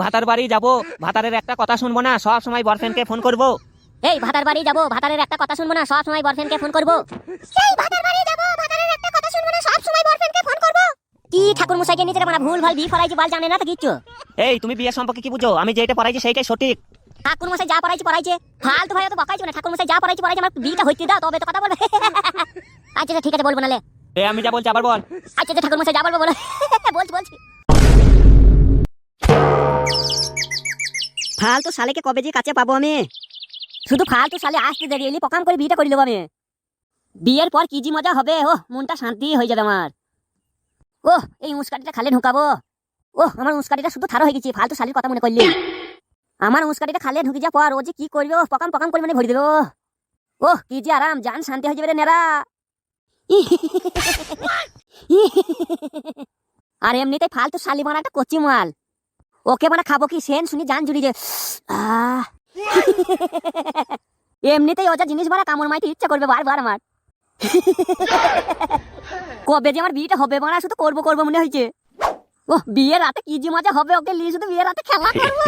ভাতার বাড়ি যাবো, ভাতারের একটা কথা শুনবো না, সব সময় বয়ফ্রেন্ডকে ফোন করবো। এই ভাতার বাড়ি যাবো, ভাতারের একটা কথা শুনবো না, সব সময় বয়ফ্রেন্ডকে ফোন করবো। এই ভাতার বাড়ি যাবো, ভাতারের একটা কথা শুনবো না, সব সময় বয়ফ্রেন্ডকে ফোন করবো। কি ঠাকুর মশাইকে নিতে মানে ভুল ভাল বি ফরাইছি বাল জানে না তো কিচ্ছু। এই তুমি বিয়ে সম্পর্কে কি বুঝো? আমি যেটা পড়াইছি সেইটাই সঠিক। ঠাকুর মশাই যা পড়াইছে ফালতু ভাই তো বকাইছো না। ঠাকুর মশাই যা পড়াইছে আমার বিটা হইতে দাও তবে তো কথা বলবে। আচ্ছা ঠিক আছে বলবো নালে। আমি যা বলছি আবার বল। আচ্ছা ঠাকুর মশাই যা বলবো বলো। বলছি ফালতু শালেকে কবে যে কাছে পাবো আমি? শুধু ফালতু শালে আসতে দেরি এলি পকাম করে বিয়েটা করে দেবো আমি। বিয়ের পর কি জি মজা হবে, ও মনটা শান্তি হয়ে যাবে আমার। ও এই উস্কাটিটা খালে ঢুকাবো। ও আমার উস্কাটিটা শুধু থারো হয়ে গেছে, ফালতু শালির কথা মনে করলি। আমার উস্কাটিটা খালে ঢুকে যাওয়ার পর ও যে কি করবে, পকাম করে মানে ভরে দেবে। ও কি যে আরাম, জান শান্তি হয়ে যাবে রে নেরা। আর এমনিতে ফালতু শালি মারা একটা কচি মাল, ওকে মানে খাবো কি সেন শুনি জান জুড়ি যে। এমনিতেই ও যা জিনিস মারা কামড় মাইতে ইচ্ছা করবে বারবার আমার। কবে যে আমার বিয়েটা হবে মারা শুধু করবো মনে হয়েছে। ও বিয়ের রাতে কি যে মজা হবে, ওকে নিয়ে শুধু বিয়ের রাতে খেলা করবো।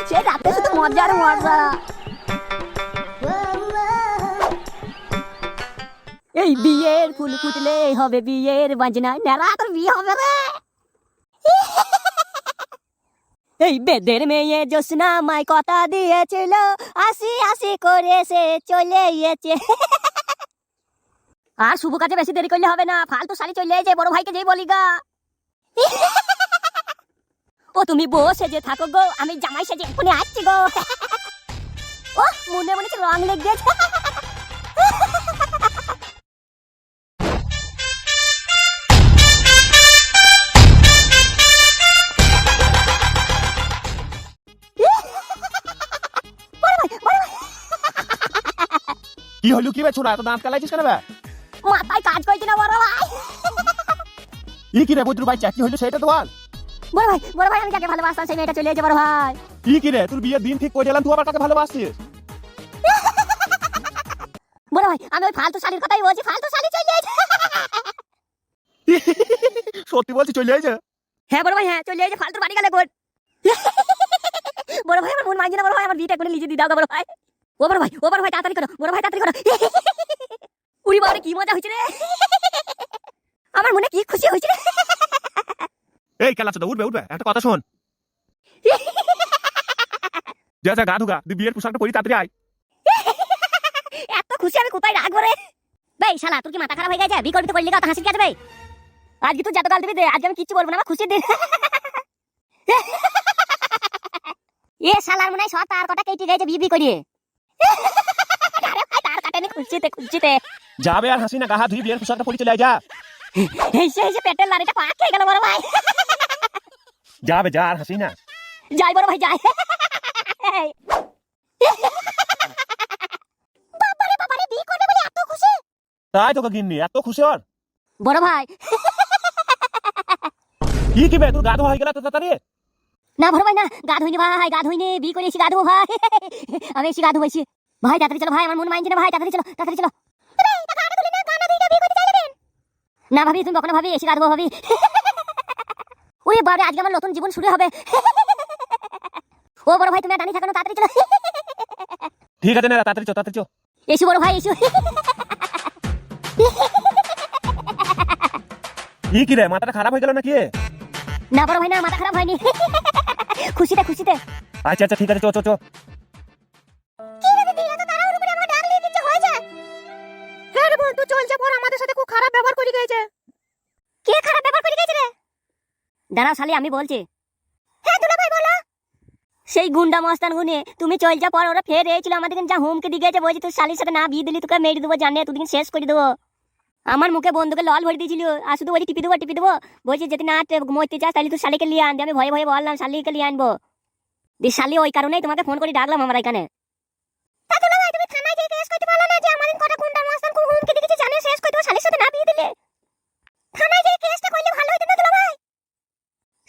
সে রাতে শুধু মজার মজা। এই বিয়ের ফুল ফুটলে হবে বিয়ের বাজনা, নেরা তোর বিয়ে হবে রে। এই বেদের মেয়ে জোসনা মাই কথা দিয়েছিল, আসি করে সে চলে গিয়েছে। আর শুভ কাজে বেশি দেরি করলে হবে না, ফালতু শাড়ি চলে যায় বড় ভাইকে যেই বলি গা। ও তুমি বউ সেজে থাকো গো, আমি জামাই সেজে এক্ষুনি আসছি গো। ও মনে রং লেগে গেছে। কি হলো কি বে ছোড়া, এত দাঁত কালাইছিস কেন বে? মাথায় কাজ করছে না বড় ভাই। কি রে বৈদ্যু ভাই, চাকরি হইলো সেটা তো বল। বড় ভাই আমি যাকে ভালোবাসতাম সেই মেয়েটা চলে গেছে বড় ভাই। কি রে তোর বিয়ের দিন ঠিক করে দিলাম, তুই আবার কাকে ভালোবাসছিস? বড় ভাই আমি ওই ফালতু শাড়ির কথাই বলছি, ফালতু শাড়ি চলে গেছে। সত্যি বলছি চলে যাইছে? হ্যাঁ বড় ভাই, হ্যাঁ চলে গেছে, ফালতু বাড়ি গেলে কোন। বড় ভাই আমার মন মানছে না বড় ভাই, আমার বিয়েটা করে লিজে দিয়ে দাও বড় ভাই। ও বড় ভাই তাড়াতাড়ি করো, বড় ভাই তাড়াতাড়ি করো। উড়ি বাবারে কি মজা হয়েছে রে, আমার মনে কি খুশি হয়েছে রে। এই খেলা চোদা উঠবে একটা কথা শোন। যা গা ধুগা, তুই বিয়ের পোশাকটা পরি তাড়াতাড়ি আয়। এত খুশি আমি কোথায় রাখবো রে। ভাই শালা তোর কি মাথা খারাপ হয়ে গেছে? বিয়ে করতে বললি কথা হাসি কি আছে ভাই? আজকে তুই যত গাল দিবি দে, আজকে আমি কিচ্ছু বলবো না, আমার খুশির দিন। এ শালার মনে হয় সব তার কটা কেটে গেছে বিয়ে করিয়ে। তার কাটেনি খুশিতে যাবে আর হাসি না, গা হাত ধুই বিয়ের পোশাকটা পরি চলে আয় যা। এই পেটের লাড়িটা পাক খেয়ে গেল বড় ভাই। যাবে যা আর হাসি না। যাই বড় ভাই যাই। বাবারে বিয়ে করবে বলে এত খুশি? তাই তোকে গিন্নি এত খুশি আর বড় ভাই। কি বে তোর গা ধোয়া হয়ে গেল তো তাড়াতাড়ি? না বড় ভাই না, গা ধুইনি ভাই, গা ধুইনি, বিয়ে করে এসে গা ধুবো ভাই। আমি এসে গা ধুবছি ভাই, তাড়াতাড়ি চলো ভাই, আমার মন মানছে না ভাই, তাড়াতাড়ি চলো। না ভাবি তুমি কখনো ভাবি এসে গা ধুবো ভাবি। ওরে বাবা আজকে আমার নতুন জীবন শুরু হবে। ও বড় ভাই তুমি আর দাঁড়িয়ে থাকো না, তাড়াতাড়ি চলো। ঠিক আছে না, তাড়াতাড়ি চো। এসো বড় ভাই এসো। কি রে মাথাটা খারাপ হয়ে গেল নাকি? না বড় ভাই না, মাথা খারাপ হয়নি। খুশিতে। আচ্ছা ঠিক আছে চো। কি রে দিদি এত তাড়াহুড়ো করে আমার ডাক নিয়ে দিচ্ছে হয়ে যায়? হ্যাঁ রে বোন তুই চল যা, পর আমাদের সাথে খুব খারাপ ব্যবহার করে গেছে। কে খারাপ ব্যবহার করে গেছে রে? দাঁড়াও শালি আমি বলছি। হ্যাঁ দুলা ভাই বলো। সেই গুন্ডা মস্তান গুনে তুমি চল যা, পর ওরা ফের এসেছিল আমাদের যা হুমকি দিয়ে গেছে, বলছি তুই শালির সাথে না বিয়ে দিলি তোকে মেরে দেবো, জানে তুই শেষ করে দেবো। আমার মুখে বন্ধুকে লল ভরে দিয়েছিল, আর শুধু বলছি টিপি দেবো। বলছি যদি না মরতে চাস তাহলে তুই শালিকে নিয়ে আনবি। আমি ভয়ে বললাম শালিকে নিয়ে আনবো। দিয়ে শালি ওই কারণেই তোমাকে ফোন করে ডাকলাম আমার এখানে।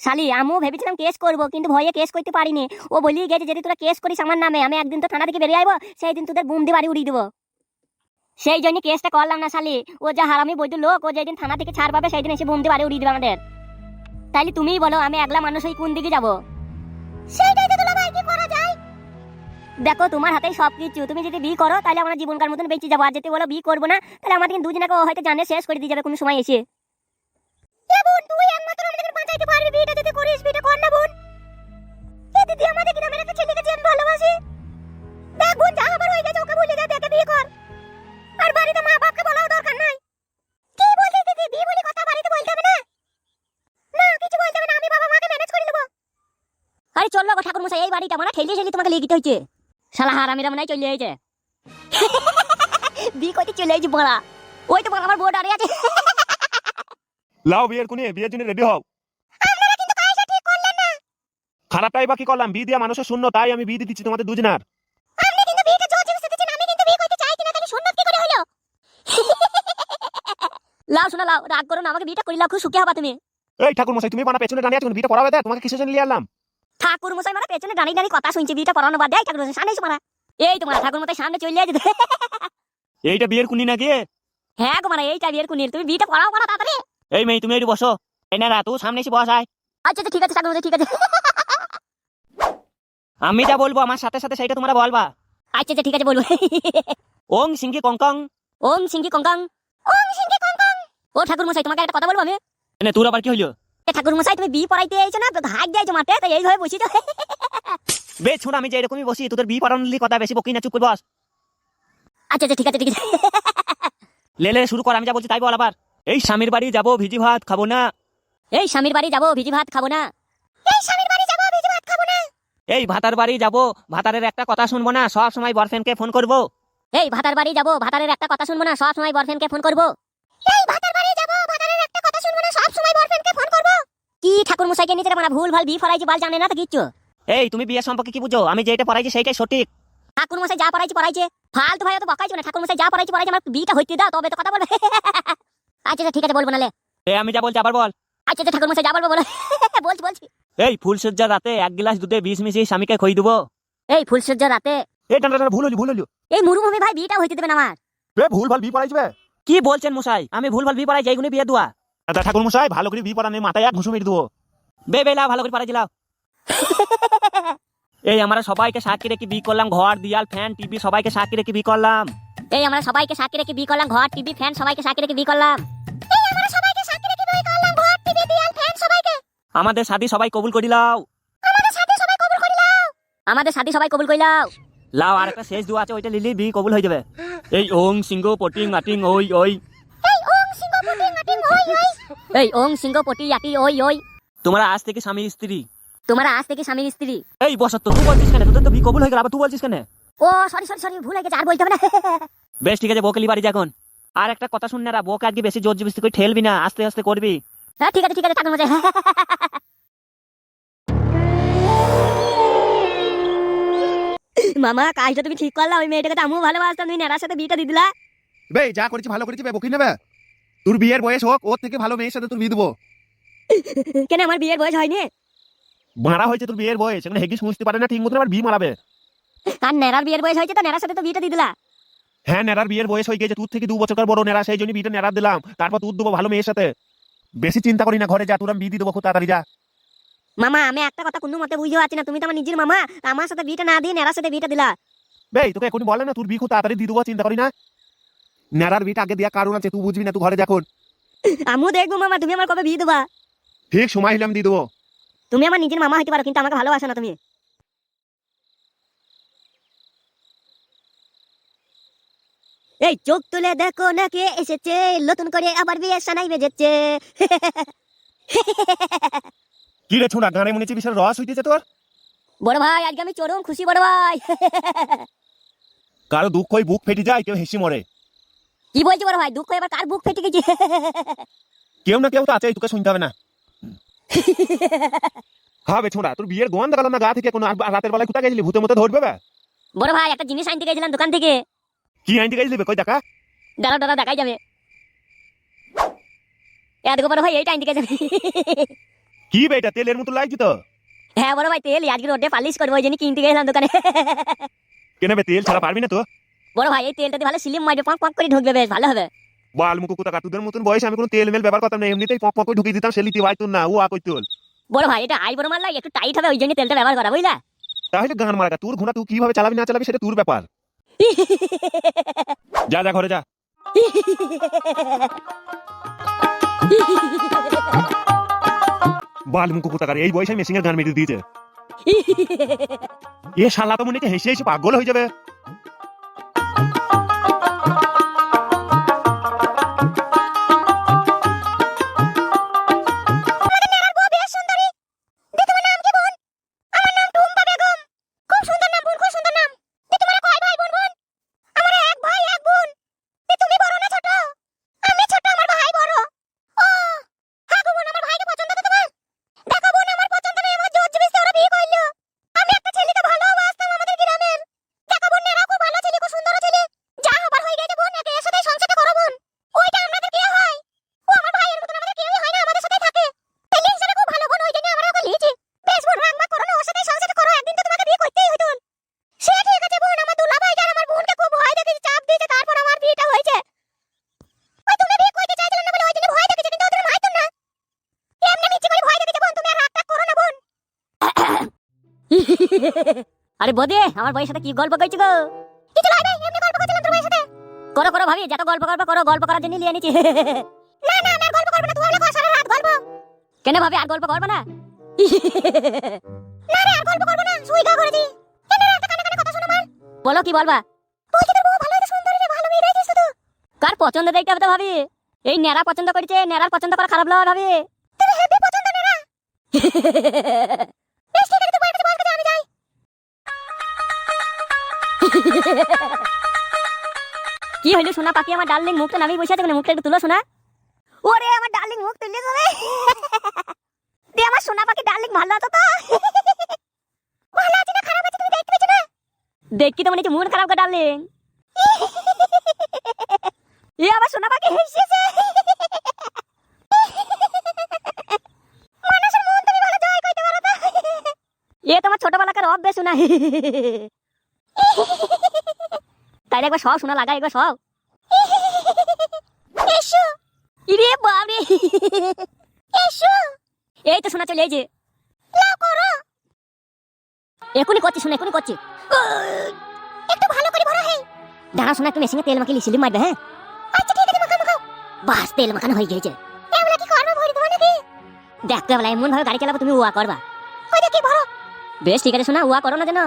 শালি আমিও ভেবেছিলাম কেস করবো, কিন্তু ভয়ে কেস করতে পারিনি। ও বলিয়ে গেছে যদি তোরা কেস করিস আমার নামে, আমি একদিন তো থানা থেকে বেরিয়ে আইবো, সেই দিন তোদের বুম দিয়ে বাড়ি উড়িয়ে দেবো। সেই জন্য কেসটা করলাম না শালি। ও যা হারামি বৈধ লোক, ও যেদিন থানা থেকে ছাড় পাবে সেই দিন এসে বুম দিয়ে বাড়ি উড়িয়ে দেবে আমাদের। তাহলে তুমিই বলো আমি একলা মানুষ হই কোন দিকে যাব? সেইটাই তো দুলাভাই, কি করা যায়? দেখো তোমার হাতেই সবকিছু, তুমি যদি বিয়ে করো তাহলে আমরা জীবনকার মতন বেঁচে যাবো, আর যদি বলো বিয়ে করবো না তাহলে আমাদের দুজনকে হয়তো জানে শেষ করে দিয়ে যাবে কোনো সময় এসে। এ বোন, তুই একমাত্র আমাদেরকে বাঁচাইতে পারবি, বিয়েটা যদি করিস, বিয়েটা কর না বোন। এ দিদি, আমাদের গ্রামের একটা ছেলেকে যে আমি ভালোবাসি। দেখ বোন, যা আমার হয়ে গেছে ওকে বলে দে, দেখে বিয়ে কর। আর বাড়িতে মা বাপকে বলাও দরকার নাই। কি বলছিস দিদি, বিয়ে বলে কথা বাড়িতে বলতে হবে না? না, কিছু বলতে হবে না, আমি বাবা মাকে ম্যানেজ করে নেবো। আরে চল গো ঠাকুর মশাই, এই বাড়িটা মানে ঠেলিয়ে ঠেলিয়ে তোমাকে লিখিতে হচ্ছে। শালা হারামিরা মনে হয় চলে এসেছে। বিয়ে করতে চলে এসেছি বড়া। ওই তো বড় আমার বউ দাঁড়িয়ে আছে। লাও বিয়ের কোণে, বিয়ের জন্য রেডি হও। আপনারা কিন্তু কাজটা ঠিক করলেন না। খারাপটাই বা কি করলাম? বিয়ে দিয়া মানুষের শূন্য, তাই আমি বিয়ে দিয়ে দিচ্ছি তোমাদের দুজনার। আপনি কিন্তু বিয়েটা জোর জবরদস্তি দিচ্ছেন, আমি কিন্তু বিয়ে করতে চাই কিনা, তাহলে সুন্নত কি করে হলো? লাও শোনা লাও, রাগ করো না, আমাকে বিয়েটা করে লাও, খুব সুখী হবা তুমি। এই ঠাকুর মশাই, তুমি বানা পেছনে দাঁড়িয়ে আছো, বিয়েটা পড়াবে দে, তোমাকে কিসের জন্য নিয়ে এলাম? ঠাকুর মশাই মানে পেছনে দাঁড়িয়ে দাঁড়িয়ে কথা শুনছি, বিয়েটা পড়ানো বাদ দেয়। ঠাকুর মশাই সামনে এসে মারা। এই তোমার ঠাকুর মশাই সামনে চলে আসছে। এইটা বিয়ের কুনি নাকি? হ্যাঁ গো, মানে এইটা বিয়ের কুনির, তুমি বিয়েটা পড়াও মারা তাড়াতাড়ি। এই মেয়ে, তুমি একটু বসো। এই না, তুই সামনে এসে বস আয়। আচ্ছা আচ্ছা, ঠিক আছে ঠাকুর মশাই, ঠিক আছে। আমি যা বলবো আমার সাথে সাথে সেইটা তোমরা বলবা। আচ্ছা আচ্ছা, ঠিক আছে বলবো। ওং সিংকি কংকং। ওম সিংকি কঙ্কং। ওম সিংকি কঙ্কং। ও ঠাকুর মশাই, তোমাকে একটা কথা বলবো আমি। এনে তোর আবার কি হইলো? এ ঠাকুর মশাই, তুমি বিয়ে পড়াইতে এসেছো না, হাত দিয়েছো মাঠে, তাই এইভাবে বসি তো। বে ছোট, আমি যে এরকমই বসি, তোদের বিয়ে পড়ানোর কথা বেশি বকি না, চুপ করে বস। আচ্ছা আচ্ছা, ঠিক আছে ঠিক আছে। লে শুরু কর, আমি যা বলছি তাই বল আবার। এই স্বামীর বাড়ি যাবো, ভিজি ভাত খাবো না। এই স্বামীর বাড়ি যাবো, ভিজি ভাত খাবো না। এই স্বামীর বাড়ি যাবো, ভিজি ভাত খাবো না। এই ভাতার বাড়ি যাবো, ভাতারের একটা কথা শুনবো না, সব সময় বয়ফ্রেন্ডকে ফোন করবো। এই ভাতার বাড়ি যাবো, ভাতারের একটা কথা শুনবো না, সব সময় বয়ফ্রেন্ডকে ফোন করবো। এই ভাতার বাড়ি যাবো, ভাতারের একটা কথা শুনবো না, সব সময় বয়ফ্রেন্ডকে ফোন করবো। কি ঠাকুর মশাইকে নিচে মানে ভুল ভাল বিয়ে ফরাইছি, বাল জানে না তো কিচ্ছু। এই তুমি বিয়ের সম্পর্কে কি বুঝো? আমি যেটা পড়াইছি সেইটাই সঠিক। ঠাকুর মশাই যা পড়াইছে পড়াইছে, ফালতু ভাই তো বকাইছো না। ঠাকুর মশাই যা পড়াইছে পড়াইছে, আমার বিয়েটা হইতে দাও তবে তো কথা বলবে। আচ্ছা আচ্ছা, ঠিক আছে বলবো নালে। এই আমি যা বলছি আবার বল। আচ্ছা আচ্ছা ঠাকুর মশাই যা বলবো বলো। বলছি বলছি। এই ফুলসজ্জার রাতে এক গ্লাস দুধে বিষ মিশিয়ে স্বামীকে খই দেবো। এই ফুলসজ্জা রাতে। এই টানা টানা ভুল হলি। এই মুরুভূমি ভাই বিয়েটা হইতে দেবে না আমার। ভুল ভাল বিয়ে পড়াইছে। কি বলছেন মশাই? আমি ভুল ভাল বিয়ে পড়াই, যেইগুনি বিয়ে দেওয়া। দাদা ঠাকুর মশাই, ভালো করে বিয়ে পড়ানে মাথায় এক ঘুষু মেরে দেবো। বেলা ভালো করে পাড়াই দিলাও। এই আমরা সবাইকে সাক্ষী রেখে বিয়ে করলাম, ঘর দিয়াল ফ্যান টিভি সবাইকে সাক্ষী রেখে বিয়ে করলাম। এই আমরা সবাইকে সাক্ষী রেখে বিয়ে করলাম, ঘর টিভি ফ্যান সবাইকে সাক্ষী রেখে বিয়ে করলাম। এই আমরা সবাইকে সাক্ষী রেখে বিয়ে করলাম, ঘর টিভি দিয়াল ফ্যান সবাইকে। আমাদের শাদী সবাই কবুল করিলাও। আমাদের সাথে সবাই কবুল করিলাও। আমাদের সাথে সবাই কবুল করিলাও। লাও, আর একটা শেষ দোয়া আছে, ওইটা লিলি বিয়ে কবুল হয়ে যাবে। এই ওং সিংহ পটিং আটিং ওই ওই। এই ওং সিংহ পটি নাটি ওই ওই। এই ওং সিংহ পটি আটি ওই ওই। তোমরা আজ থেকে স্বামী স্ত্রী। তোমরা আজ থেকে স্বামী স্ত্রী। এই বসত, তুই বলছিস কেন? তোদের তো বিয়ে কবুল হয়ে গেল, আবার তুই বলছিস কেন? ও সরি সরি সরি, ভুল হয়ে গেছে, আর বলতে হবে না। বেশ ঠিক আছে, বউকে বাড়ি যা এখন। আর একটা কথা শুন না, বউকে আজকে বেশি জোর জবরদস্তি করে ঠেলবি না, আস্তে আস্তে করবি। হ্যাঁ ঠিক আছে ঠিক আছে ঠাকুর মশাই। মামা, কাজটা তুমি ঠিক করলা, ওই মেয়েটাকে তো আমিও ভালোবাসতাম, তুমি নেড়ার সাথে বিয়েটা দিয়ে দিলা। বে যা করেছি ভালো করেছি, বে বকি নেবে। তোর বিয়ের বয়স হোক, ওর থেকে ভালো মেয়ের সাথে তোর বিয়ে দেবো। কেন আমার বিয়ের বয়স হয়নি? মারা হয়েছে তোর বিয়ের বয়স, এখানে হেগিস মুছতে পারে না ঠিক মতো, আবার বিয়ে মারাবে। আর নেড়ার বিয়ের বয়স হয়েছে তো নেড়ার সাথে তো বিয়েটা দিয়ে দিলা। হ্যাঁ, নেড়ার বিয়ের বয়স হয়ে গেছে, তোর থেকে 2 বছরকার বড় নেড়া, সেই জন্য বিয়েটা নেড়া দিলাম। তারপর তোর দেবো ভালো মেয়ের সাথে। বেশি চিন্তা করি না, ঘরে যা, তোর আমি বিয়ে দিয়ে দেবো খুব তাড়াতাড়ি যা। মামা, আমি একটা কথা কোনো মতে বুঝতে পারছি না, তুমি তো আমার নিজের মামা, আমার সাথে বিয়েটা না দিয়ে নেড়ার সাথে বিয়েটা দিলা। বে তোকে এখনই বলে না তোর বিয়ে খুব তাড়াতাড়ি দিয়ে দেবো, চিন্তা করি না। নেড়ার বিয়েটা আগে দেওয়া কারণ আছে, তুই বুঝবি না, তুই ঘরে দেখুন। আমিও দেখবো মামা, তুমি আমার কবে বিয়ে দেবা। ঠিক সময় হলাম দিয়ে দেবো। তুমি আমার নিজের মামা হইতে পারো, কিন্তু আমাকে ভালোবাসো না তুমি। এই চোখ তুলে দেখো না কে এসেছে, নতুন করে আবার বিয়ে সানাই বেজেছে। কি রে ছোড়া, গানে মনে হচ্ছে বিশাল রস হইতেছে তোর। বড় ভাই, আজকে আমি চরম খুশি বড় ভাই। কারো দুঃখ হয়ে বুক ফেটে যায়, কেউ হেসি মরে। কি বলছি বড় ভাই, দুঃখ এবার কার বুক ফেটে গেছে? কেউ না কেউ তো আছে, তোকে শুনতে হবে না। হবে ছোড়া, তোর বিয়ের গন্ধ গেল না গা থেকে, কোনো রাতের বেলায় কোথায় গেছিলি? ভূতের মতো ধরবে বে? বড় ভাই, একটা জিনিস আনতে গেছিলাম দোকান থেকে। কি আনতে গেছিলি বে? কই দেখা। দাঁড়া দাঁড়া, দেখাই যাবে। দেখো বড় ভাই, এইটা আনতে গেছিলাম। কি বে এটা? তেলের মতো লাগছে তো। হ্যাঁ বড় ভাই, তেল আজকে রোডে পালিশ করবো, ওই জন্য কিনতে গেছিলাম দোকানে। কেন বে, তেল ছাড়া পারবি না তো? বড় ভাই, এই তেলটা দিয়ে ভালো সিলিম মারবে, পক পক করে ঢুকবে, বেশ ভালো হবে। বাল মুখ কোথা তোদের মতন বয়সে আমি কোনো তেল মেল ব্যবহার করতাম না, এমনিতেই পক পক করে ঢুকিয়ে দিতাম, সেলিতে ভাই তোর না ও আকই তোল। বড় ভাই এটা আই বড় মাল লাগে, একটু টাইট হবে ওই জন্য তেলটা ব্যবহার করা, বুঝলা? তাহলে গান মারা তোর ঘোড়া তুই কিভাবে চালাবি না চালাবি সেটা তোর ব্যাপার। যা যা ঘরে যা। বাল মুখ কোথা এই বয়সে মেশিং এর গান মেরে দিয়েছে। এ শালা তো মনে হচ্ছে হেসে হেসে পাগল হয়ে যাবে। আরে বদে আমার বইয়ের সাথে কি গল্প করছো গো? কিছু নয় ভাই, এমনি গল্প করছিলাম তোর বইয়ের সাথে। করো করো ভাবি, যত গল্প করবে করো, গল্প করার জন্য নিয়ে নিয়েছি। না না আমি আর গল্প করব না, তুই হলে কর সারা রাত গল্প। কেন ভাবি আর গল্প করবে না? না রে আর গল্প করব না, শুই গা করেছি। কেন রে একটা কানে কানে কথা শোনো আমার। বলো কি বলবা? বলছি তোর বউ ভালো হইতে সুন্দরী রে, ভালো মেয়ে দেখছিস তো? কার পছন্দ দেখতে হবে তো ভাবি। এই নেড়া পছন্দ করেছে, নেড়ার পছন্দ করা খারাপ লাগে ভাবি। তোর হেভি পছন্দ নেড়া। বেশ ঠিক আছে, তুই বইটা বল করে আমি যাই। কি হইলো সোনা পাখি, আমার ডার্লিং মুখটা নামি বসে আছে, মুখটা একটু তুলো সোনা। ওরে আমার ডার্লিং মুখ তুললে তো রে। দে আমার সোনা পাখি ডার্লিং ভালো আছো তো? ভালো আছি না খারাপ আছি তুমি দেখতে পেছো না? দেখি তো মনে হচ্ছে মন খারাপ গো ডার্লিং। এ আমার সোনা পাখি হেসেছে। মানুষের মন তুমি ভালো জয় কইতে পারো তো? এ তোমার ছোটবেলাকার অভ্যাস শোনা। তাইলে একবার সব শোনা লাগা, একবার সব। এসো ইরে বাপ রে, এসো। এই তো শোনা চলে এই যে লাও করো। এখনই করছি শোনা, এখনই করছি। একটু ভালো করে ভরো। হে দাঁড়া শোনা, একটু মেশিনে তেল মাখিয়ে সিলিম মারবে। হ্যাঁ আচ্ছা ঠিক আছে, মাখাও মাখাও। বাস তেল মাখানো হয়ে গেছে। এমলা কি করবে, ভরি দেবো নাকি? দেখতে বলা এমন ভাবে গাড়ি চালাবো তুমি ওয়া করবা। ওই দেখি ভরো। বেশ ঠিক আছে শোনা, ওয়া করো না যেন।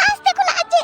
আস্তে খোলা আছে।